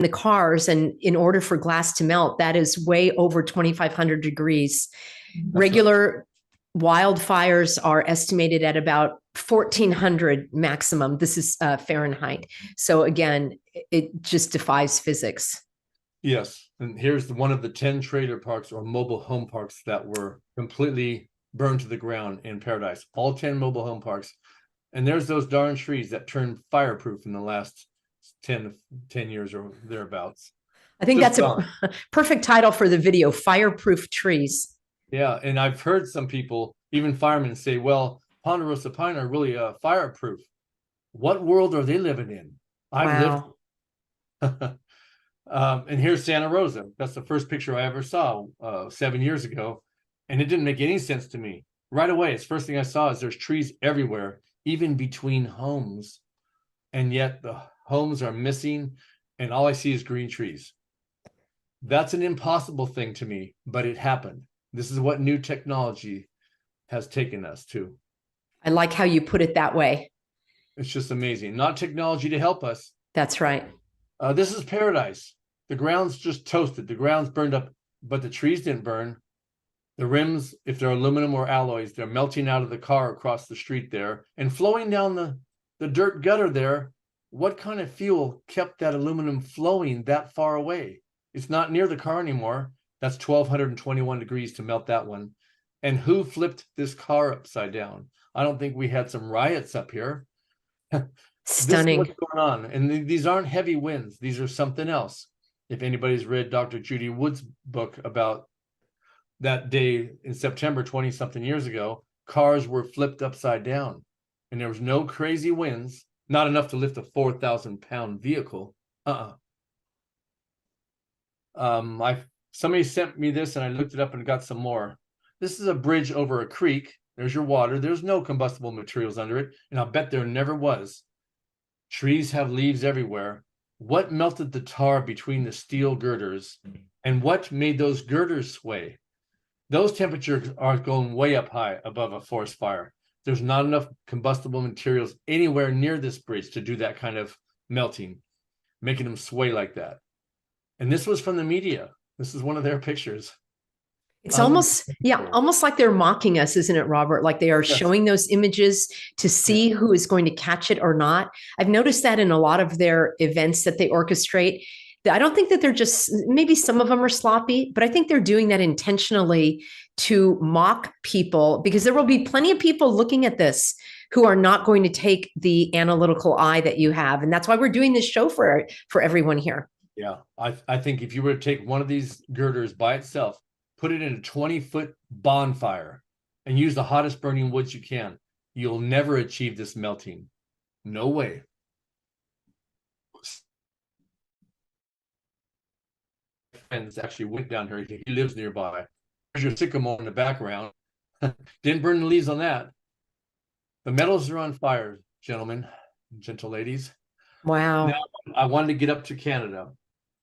the cars, and in order for glass to melt, that is way over 2,500 degrees. Regular wildfires are estimated at about 1,400 maximum. This is Fahrenheit. So again, it just defies physics. Yes, and here's one of the 10 trailer parks or mobile home parks that were completely burned to the ground in Paradise. All 10 mobile home parks. And there's those darn trees that turned fireproof in the last 10 years or thereabouts. I think Just that's a perfect title for the video, Fireproof Trees. Yeah, and I've heard some people, even firemen, say, well, Ponderosa pine are really fireproof. What world are they living in? Wow. Lived. And here's Santa Rosa. That's the first picture I ever saw 7 years ago. And it didn't make any sense to me. Right away, it's first thing I saw is there's trees everywhere, even between homes. And yet the homes are missing, and all I see is green trees. That's an impossible thing to me, but it happened. This is what new technology has taken us to. I like how you put it that way. It's just amazing. Not technology to help us. That's right. This is Paradise. The ground's just toasted. The ground's burned up, but the trees didn't burn. The rims, if they're aluminum or alloys, they're melting out of the car across the street there and flowing down the dirt gutter there. What kind of fuel kept that aluminum flowing that far away? It's not near the car anymore. That's 1,221 degrees to melt that one. And who flipped this car upside down? I don't think we had some riots up here. Stunning. This is what's going on. And these aren't heavy winds. These are something else. If anybody's read Dr. Judy Wood's book about that day in September 20-something years ago, cars were flipped upside down. And there was no crazy winds, not enough to lift a 4,000-pound vehicle. Somebody sent me this and I looked it up and got some more. This is a bridge over a creek. There's your water. There's no combustible materials under it. And I'll bet there never was. Trees have leaves everywhere. What melted the tar between the steel girders? And what made those girders sway? Those temperatures are going way up high above a forest fire. There's not enough combustible materials anywhere near this bridge to do that kind of melting, making them sway like that. And this was from the media. This is one of their pictures. It's almost like they're mocking us, isn't it, Robert? Like they are showing those images to see who is going to catch it or not. I've noticed that in a lot of their events that they orchestrate. I don't think that they're just, maybe some of them are sloppy, but I think they're doing that intentionally to mock people, because there will be plenty of people looking at this who are not going to take the analytical eye that you have. And that's why we're doing this show for everyone here. Yeah, I think if you were to take one of these girders by itself, put it in a 20-foot bonfire and use the hottest burning woods you can, you'll never achieve this melting. No way. Friends actually went down here. He lives nearby. There's your sycamore in the background. Didn't burn the leaves on that. The metals are on fire, gentlemen, gentle ladies. Wow. Now, I wanted to get up to Canada.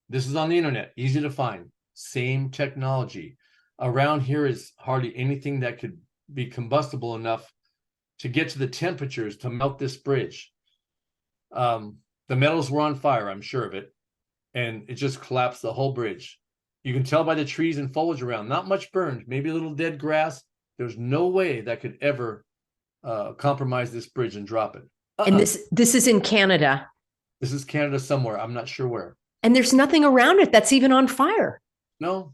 This is on the internet, easy to find. Same technology. Around here is hardly anything that could be combustible enough to get to the temperatures to melt this bridge. The metals were on fire, I'm sure of it, and it just collapsed the whole bridge. You can tell by the trees and foliage around, not much burned, maybe a little dead grass. There's no way that could ever compromise this bridge and drop it. And this is in Canada. This is Canada somewhere. I'm not sure where. And there's nothing around it that's even on fire. No,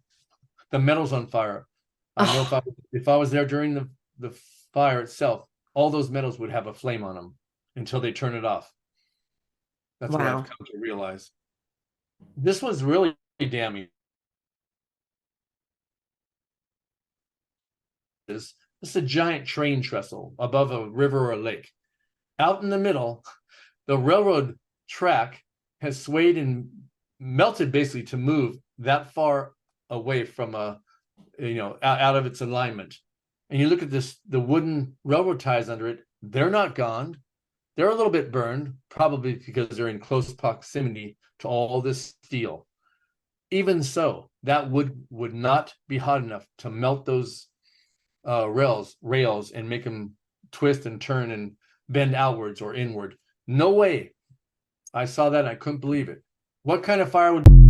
the metal's on fire. I know if I was there during the fire itself, all those metals would have a flame on them until they turn it off. That's what I've come to realize. This was really damning. This is a giant train trestle above a river or a lake. Out in the middle, the railroad track has swayed and melted basically to move that far away from out of its alignment. And you look at this, the wooden railroad ties under it, they're not gone. They're a little bit burned, probably because they're in close proximity to all this steel. Even so, that wood would not be hot enough to melt those rails and make them twist and turn and bend outwards or inward. No way. I saw that and I couldn't believe it. What kind of fire would